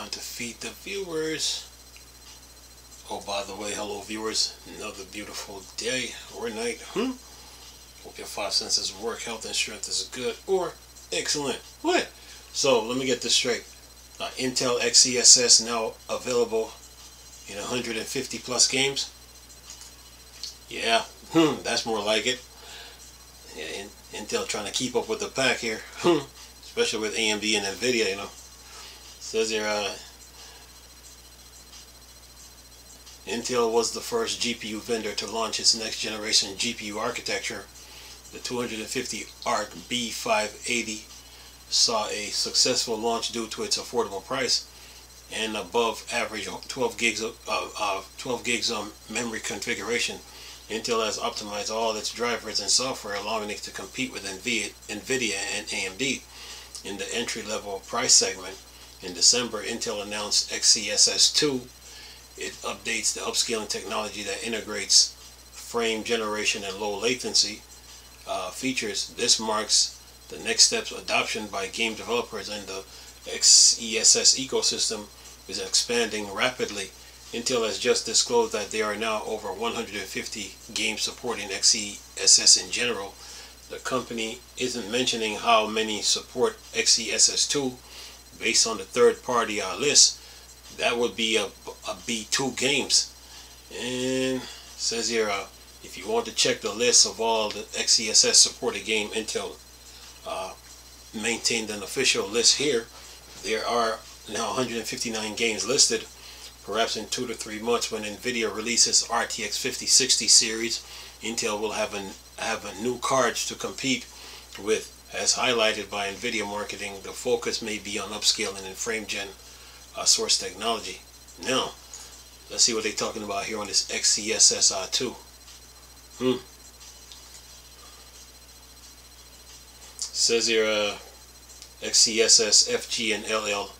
want to feed the viewers. Oh, by the way, hello viewers. Another beautiful day or night. Hope your five senses of work, health, and strength is good or excellent. What? So let me get this straight. Intel Xess now available in 150 plus games. Yeah, that's more like it. Yeah, Intel trying to keep up with the pack here, especially with AMD and Nvidia. Says here, Intel was the first GPU vendor to launch its next generation GPU architecture. The 250 ARC B580 saw a successful launch due to its affordable price and above average 12 gigs of memory configuration. Intel has optimized all its drivers and software, allowing it to compete with Nvidia and AMD in the entry-level price segment. In December, Intel announced Xess 2. It updates the upscaling technology that integrates frame generation and low latency features. This marks the next step's adoption by game developers, and the Xess ecosystem is expanding rapidly. Intel has just disclosed that there are now over 150 games supporting Xess in general. The company isn't mentioning how many support Xess 2 based on the third-party list. That would be a B2 games. And says here, if you want to check the list of all the Xess supported game, Intel maintained an official list here. There are now 159 games listed. Perhaps in 2 to 3 months, when Nvidia releases RTX 5060 series, Intel will have a new cards to compete with. As highlighted by Nvidia marketing, the focus may be on upscaling and frame gen source technology. Now, let's see what they're talking about here on this Xess 2. Says here, Xess FG and LL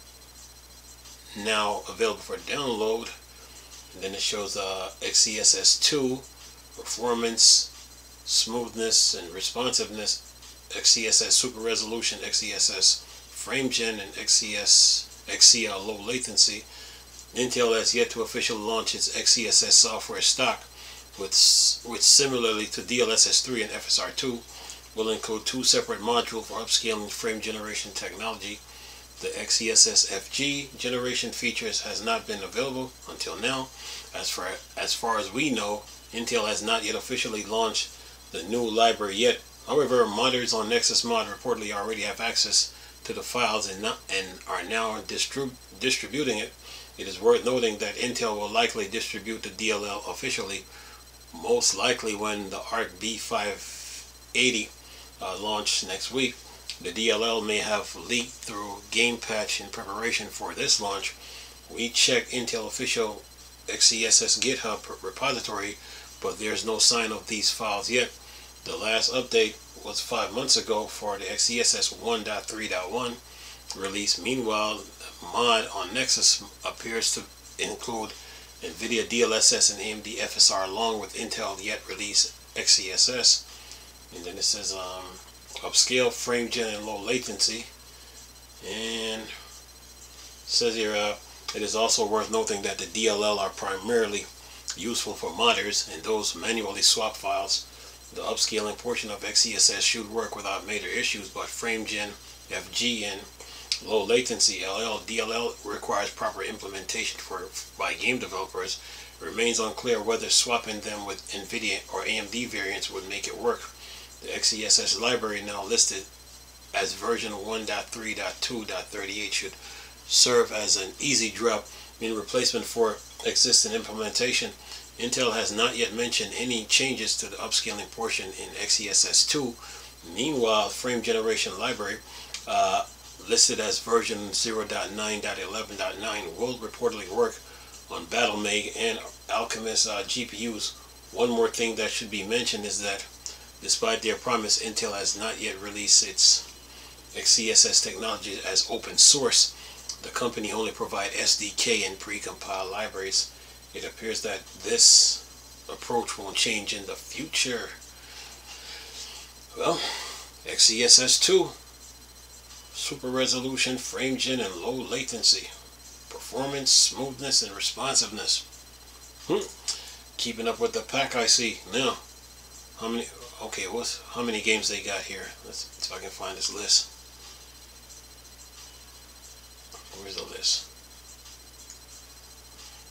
now available for download. And then it shows Xess 2 performance, smoothness, and responsiveness, Xess super resolution, Xess frame gen, and Xea low latency. Intel has yet to officially launch its Xess software stock, which similarly to DLSS 3 and FSR 2 will include 2 separate modules for upscaling frame generation technology. The Xess FG generation features has not been available until now. As far as we know, Intel has not yet officially launched the new library yet. However, modders on Nexus Mod reportedly already have access to the files and are now distributing it. It is worth noting that Intel will likely distribute the DLL officially, most likely when the ARC B580 launch next week. The DLL may have leaked through Game Patch in preparation for this launch. We checked Intel official Xess GitHub repository, but there's no sign of these files yet. The last update was 5 months ago for the Xess 1.3.1 release. Meanwhile, the mod on Nexus appears to include Nvidia DLSS and AMD FSR along with Intel yet released Xess. And then it says upscale, frame gen, and low latency. And it says here, it is also worth noting that the DLL are primarily useful for modders and those manually swap files. The upscaling portion of Xess should work without major issues, but frame gen, FG, and low latency DLL requires proper implementation by game developers. It remains unclear whether swapping them with Nvidia or AMD variants would make it work. The Xess library, now listed as version 1.3.2.38, should serve as an easy drop in replacement for existing implementation. Intel has not yet mentioned any changes to the upscaling portion in Xess 2. Meanwhile, frame generation library, listed as version 0.9.11.9, will reportedly work on Battlemag and Alchemist GPUs. One more thing that should be mentioned is that despite their promise, Intel has not yet released its Xess technology as open source. The company only provides SDK and pre-compiled libraries. It appears that this approach won't change in the future. Well, Xess 2, super resolution, frame gen, and low latency. performance, smoothness, and responsiveness. Keeping up with the pack, I see. Now, how many? Okay, how many games they got here? Let's see if I can find this list. Where's the list?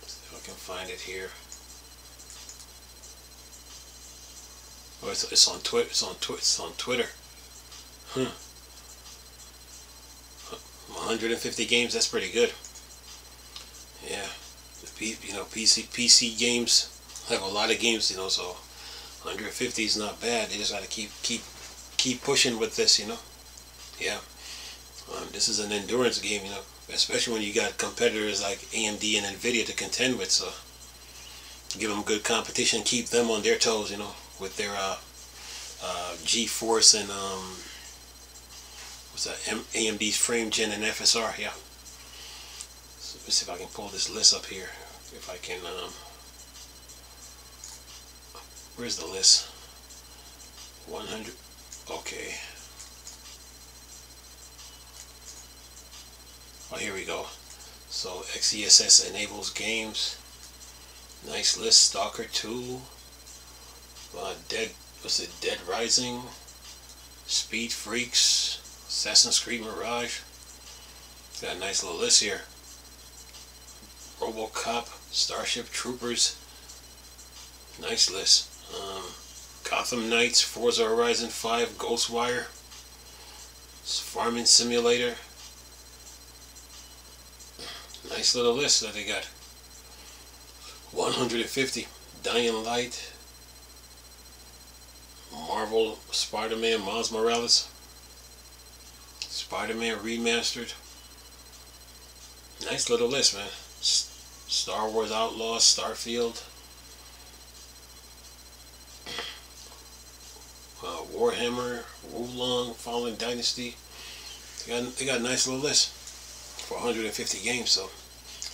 Let's see if I can find it here. Oh, it's on Twitter. It's on Twitter. 150 games. That's pretty good. Yeah, PC games have a lot of games, so 150 is not bad. They just got to keep pushing with this, Yeah, this is an endurance game, especially when you got competitors like AMD and Nvidia to contend with. So give them good competition, keep them on their toes, with their GeForce and what's that? AMD's Frame Gen and FSR. Yeah. So let's see if I can pull this list up here. If I can. Where's the list? 100. Okay. Oh, here we go. So XESS enables games. Nice list. Stalker 2. Dead Rising. Speed Freaks. Assassin's Creed Mirage. Got a nice little list here. RoboCop. Starship Troopers. Nice list. Gotham Knights. Forza Horizon 5. Ghostwire. Farming Simulator. Nice little list that they got. 150. Dying Light. Marvel Spider-Man Miles Morales. Spider-Man Remastered. Nice little list, man. Star Wars Outlaws, Starfield. Warhammer, Wulong, Fallen Dynasty. They got a nice little list for 150 games, so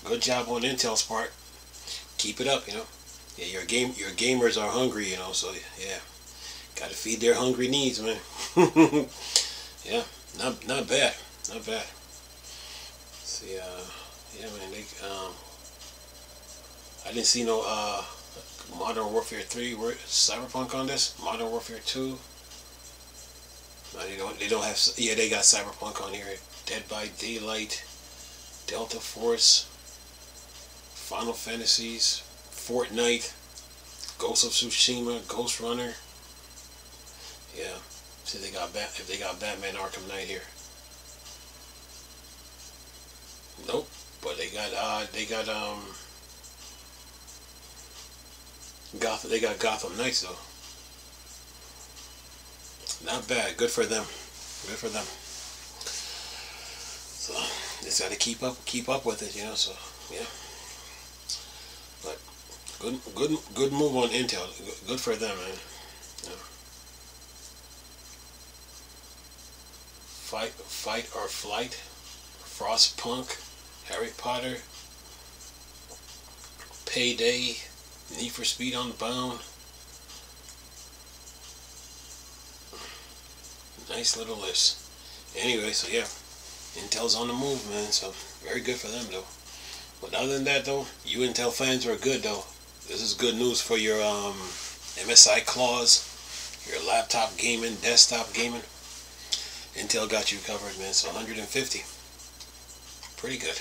good job on Intel's part. Keep it up, Yeah, your gamers are hungry, so yeah. Gotta feed their hungry needs, man. Yeah, not bad. Not bad. See, yeah, man, I didn't see no Modern Warfare 3 Cyberpunk on this. Modern Warfare 2. No, they don't have. Yeah, they got Cyberpunk on here. Dead by Daylight, Delta Force, Final Fantasies, Fortnite, Ghost of Tsushima, Ghost Runner. Yeah. See, they got Batman Arkham Knight here. Nope. But they got Gotham Knights though. Not bad. Good for them. Good for them. So just got to keep up with it, So yeah. But good move on Intel. Good for them, man. Yeah. Fight or Flight, Frostpunk, Harry Potter, Payday, Need for Speed Unbound. Nice little list. Anyway, so yeah, Intel's on the move, man. So very good for them, though. But other than that, though, you Intel fans are good, though. This is good news for your MSI claws, your laptop gaming, desktop gaming. Intel got you covered, man. So 150. Pretty good.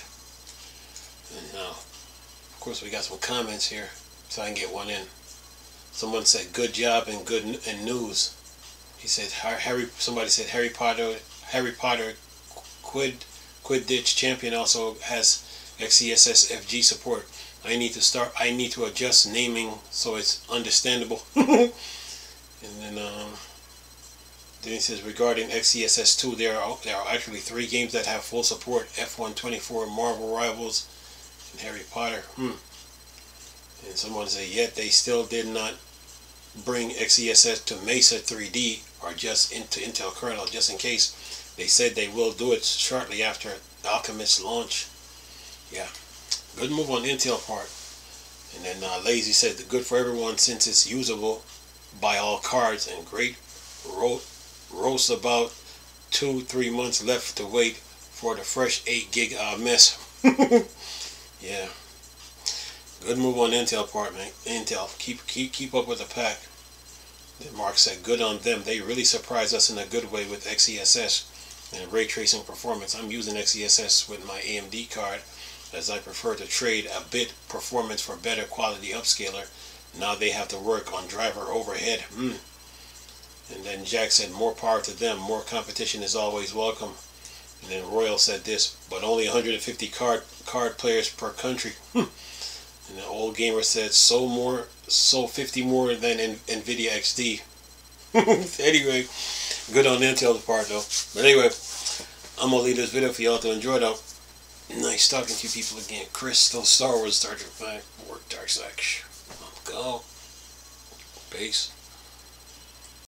And now, of course, we got some comments here, so I can get one in. Someone said, good job and good news. He said, somebody said Harry Potter Quidditch Champion also has XESS FG support. I need to adjust naming so it's understandable. And then he says, regarding XESS2, there are actually 3 games that have full support: F124, Marvel Rivals, and Harry Potter. And someone said, yet they still did not bring XESS to Mesa 3D or just into Intel kernel, just in case. They said they will do it shortly after Alchemist launch. Yeah, good move on Intel part. And then Lazy said, good for everyone since it's usable by all cards, and great roast about 2-3 months left to wait for the fresh 8 gig mess. Yeah. Good move on Intel part, man. Intel, keep up with the pack. Then Mark said, good on them. They really surprised us in a good way with XeSS and ray tracing performance. I'm using XeSS with my AMD card as I prefer to trade a bit performance for better quality upscaler. Now they have to work on driver overhead. And then Jack said, more power to them. More competition is always welcome. And then Royal said this, but only 150 card players per country. And the old gamer said, so 50 more than NVIDIA XD. Anyway, good on Intel's part though. But anyway, I'm going to leave this video for y'all to enjoy though. Nice talking to you people again. Crystal, Star Wars, Star Trek 5, Work Dark Side. Go. Peace.